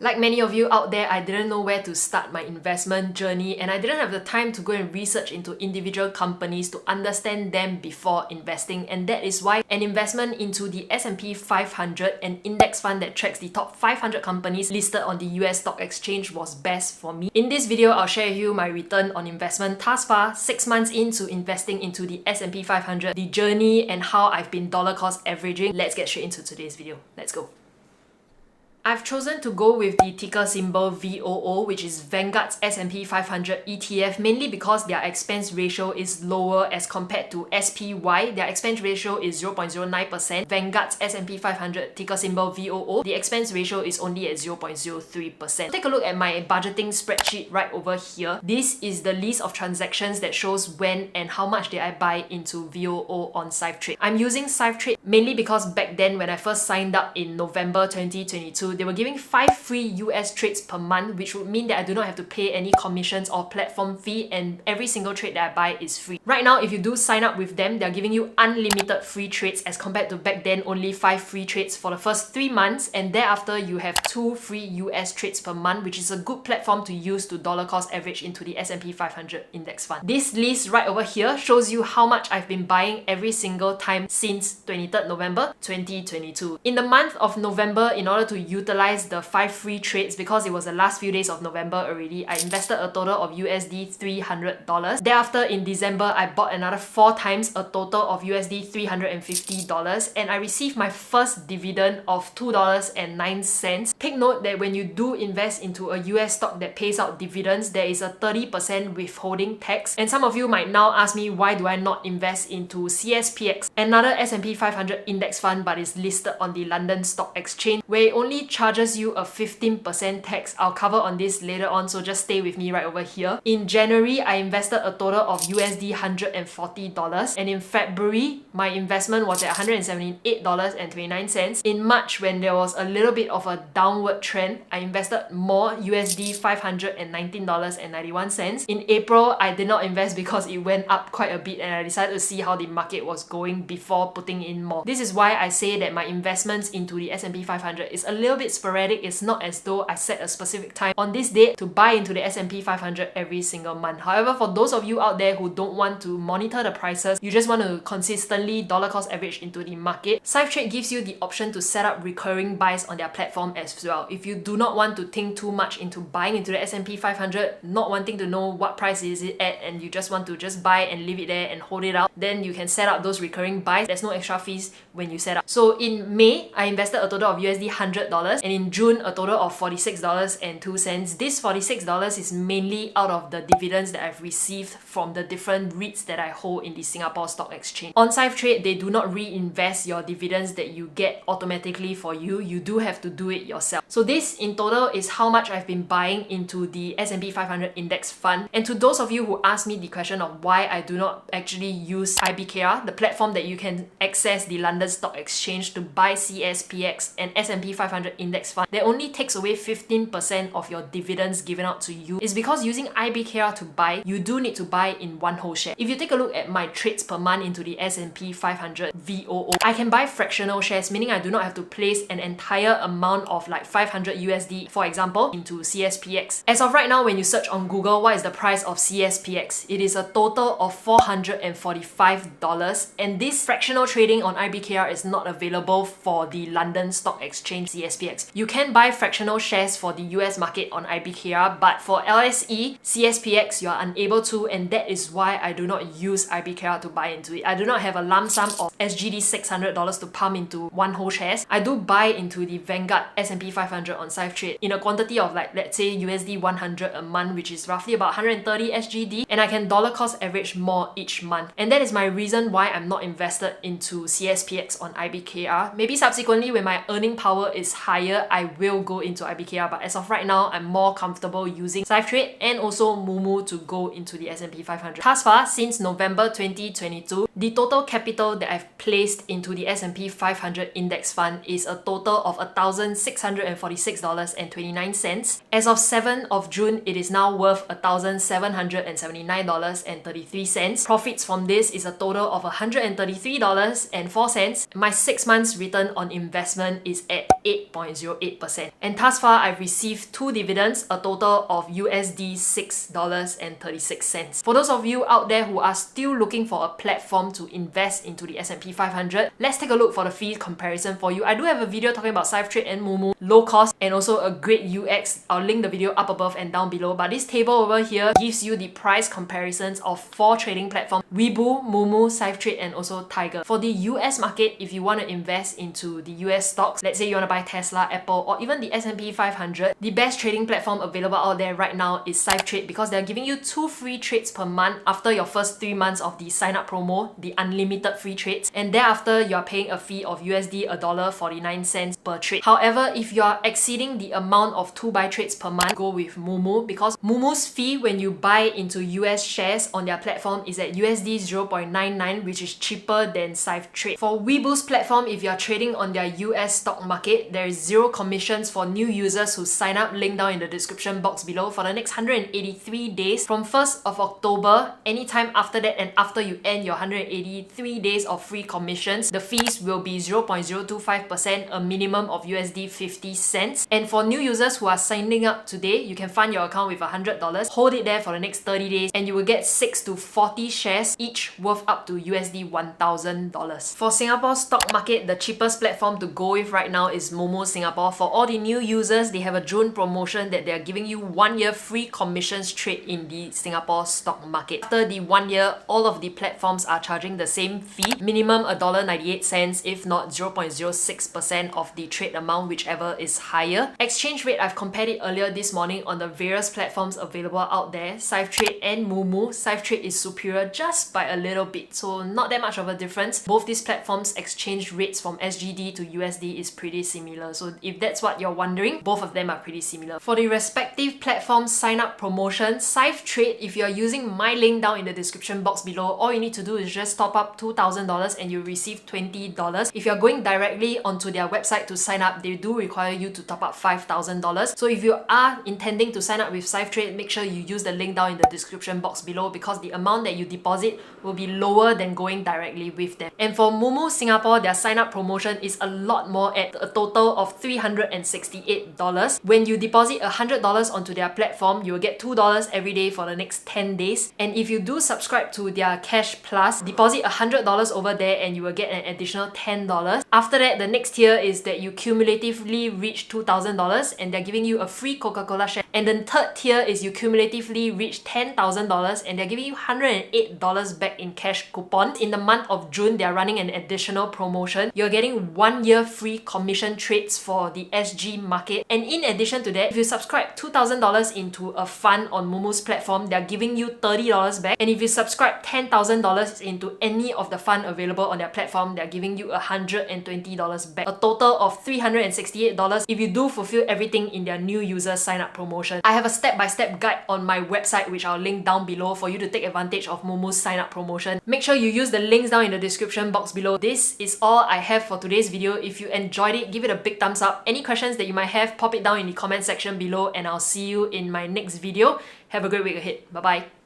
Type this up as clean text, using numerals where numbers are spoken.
Like many of you out there, I didn't know where to start my investment journey, and I didn't have the time to go and research into individual companies to understand them before investing, and that is why an investment into the S&P 500, an index fund that tracks the top 500 companies listed on the US stock exchange, was best for me. In this video, I'll share with you my return on investment thus far, 6 months into investing into the S&P 500, the journey, and how I've been dollar cost averaging. Let's get straight into today's video. Let's go. I've chosen to go with the ticker symbol VOO, which is Vanguard's S&P 500 ETF, mainly because their expense ratio is lower as compared to SPY. Their expense ratio is 0.09%. Vanguard's S&P 500 ticker symbol VOO, the expense ratio is only at 0.03%. Take a look at my budgeting spreadsheet right over here. This is the list of transactions that shows when and how much did I buy into VOO on Syfe Trade. I'm using Syfe Trade mainly because back then when I first signed up in November 2022, they were giving 5 free US trades per month, which would mean that I do not have to pay any commissions or platform fee, and every single trade that I buy is free. Right now, if you do sign up with them, they're giving you unlimited free trades as compared to back then only 5 free trades for the first 3 months, and thereafter you have 2 free US trades per month, which is a good platform to use to dollar cost average into the S&P 500 index fund. This list right over here shows you how much I've been buying every single time since 23rd November 2022. In the month of November, in order to utilize the 5 free trades, because it was the last few days of November already, I invested a total of USD $300. Thereafter, in December, I bought another 4 times, a total of USD $350, and I received my first dividend of $2.09. Take note that when you do invest into a US stock that pays out dividends, there is a 30% withholding tax. And some of you might now ask me, why do I not invest into CSPX, another S&P 500 index fund but is listed on the London Stock Exchange, where it only charges you a 15% tax. I'll cover on this later on, so just stay with me right over here. In January, I invested a total of USD $140, and in February, my investment was at $178.29. In March, when there was a little bit of a downward trend, I invested more, USD $519.91. In April, I did not invest because it went up quite a bit, and I decided to see how the market was going before putting in more. This is why I say that my investments into the S&P 500 is a little bit sporadic. It's not as though I set a specific time on this date to buy into the S&P 500 every single month. However, for those of you out there who don't want to monitor the prices, you just want to consistently dollar cost average into the market, Syfe Trade gives you the option to set up recurring buys on their platform as well. If you do not want to think too much into buying into the S&P 500, not wanting to know what price is it at, and you just want to just buy and leave it there and hold it out, then you can set up those recurring buys. There's no extra fees when you set up. So in May, I invested a total of USD $100, and in June, a total of $46.02. This $46 is mainly out of the dividends that I've received from the different REITs that I hold in the Singapore Stock Exchange. On Syfe Trade, they do not reinvest your dividends that you get automatically for you. You do have to do it yourself. So this in total is how much I've been buying into the S&P 500 index fund. And to those of you who ask me the question of why I do not actually use IBKR, the platform that you can access the London Stock Exchange to buy CSPX and S&P 500 index fund, that only takes away 15% of your dividends given out to you, is because using IBKR to buy, you do need to buy in one whole share. If you take a look at my trades per month into the S&P 500 VOO, I can buy fractional shares, meaning I do not have to place an entire amount of like 500 USD, for example, into CSPX. As of right now, when you search on Google, what is the price of CSPX? It is a total of $445, and this fractional trading on IBKR is not available for the London Stock Exchange CSPX. You can buy fractional shares for the US market on IBKR, but for LSE, CSPX, you are unable to, and that is why I do not use IBKR to buy into it. I do not have a lump sum of SGD600 to pump into one whole shares. I do buy into the Vanguard S&P 500 on Syfe Trade in a quantity of like, let's say USD 100 a month, which is roughly about 130 SGD, and I can dollar cost average more each month. And that is my reason why I'm not invested into CSPX on IBKR. Maybe subsequently when my earning power is higher, I will go into IBKR, but as of right now, I'm more comfortable using Syfe Trade and also Moomoo to go into the S&P 500. Thus far, since November 2022, The total capital that I've placed into the S&P 500 index fund is a total of $1,646.29. As of 7th of June, it is now worth $1,779.33. Profits from this is a total of $133.04. My 6 months return on investment is at 8.08%. And thus far, I've received 2 dividends, a total of USD $6.36. For those of you out there who are still looking for a platform to invest into the S&P 500, let's take a look for the fee comparison for you. I do have a video talking about Syfe Trade and Moomoo, low cost and also a great UX. I'll link the video up above and down below. But this table over here gives you the price comparisons of 4 trading platforms: Webull, Moomoo, Syfe Trade, and also Tiger. For the US market, if you want to invest into the US stocks, let's say you want to buy Tesla, Apple, or even the S&P 500, the best trading platform available out there right now is Syfe Trade, because they're giving you 2 free trades per month after your first 3 months of the sign up promo, the unlimited free trades, and thereafter you're paying a fee of USD $1.49 per trade. However, if you are exceeding the amount of 2 buy trades per month, go with Moomoo, because Moomoo's fee when you buy into US shares on their platform is at USD 0.99, which is cheaper than Syfe Trade. For Webull's platform, if you're trading on their US stock market, there is 0 commissions for new users who sign up, link down in the description box below, for the next 183 days from 1st of October. Anytime after that and after you end your 183 days of free commissions, the fees will be 0.025%, a minimum of USD 50 cents. And for new users who are signing up today, you can fund your account with $100, hold it there for the next 30 days, and you will get 6 to 40 shares, each worth up to USD $1,000. For Singapore stock market, the cheapest platform to go with right now is Moomoo Singapore. For all the new users, they have a June promotion that they are giving you 1 year free commissions trade in the Singapore stock market. After the 1 year, all of the platforms are charging the same fee, minimum $1.98, if not 0.06% of the trade amount, whichever is higher. Exchange rate, I've compared it earlier this morning on the various platforms available out there, Syfe Trade and Moomoo. Syfe Trade is superior just by a little bit, so not that much of a difference. Both these platforms' exchange rates from SGD to USD is pretty similar, so if that's what you're wondering, both of them are pretty similar. For the respective platforms' sign up promotion, Syfe Trade, if you're using my link down in the description box below, all you need to do is just top up $2,000 and you receive $20. If you're going directly onto their website to sign up, they do require you to top up $5,000. So if you are intending to sign up with Syfe Trade, make sure you use the link down in the description box below, because the amount that you deposit will be lower than going directly with them. And for Moomoo Singapore, their sign up promotion is a lot more, at a total of $368. When you deposit $100 onto their platform, you will get $2 every day for the next 10 days. And if you do subscribe to their Cash Plus, deposit $100 over there and you will get an additional $10. After that, the next tier is that you cumulatively reach $2,000 and they're giving you a free Coca-Cola share. And the third tier is you cumulatively reach $10,000 and they're giving you $108 back in cash coupon. In the month of June, they're running an additional promotion. You're getting 1 year free commission trades for the SG market. And in addition to that, if you subscribe $2,000 into a fund on Moomoo's platform, they're giving you $30 back. And if you subscribe $10,000 into any of the fund available on their platform, they're giving you $120 back. A total of $368 if you do fulfill everything in their new user sign up promotion. I have a step-by-step guide on my website, which I'll link down below for you to take advantage of Moomoo's sign up promotion. Make sure you use the links down in the description box below. This is all I have for today's video. If you enjoyed it, give it a big thumbs up. Any questions that you might have, pop it down in the comment section below, and I'll see you in my next video. Have a great week ahead. Bye bye.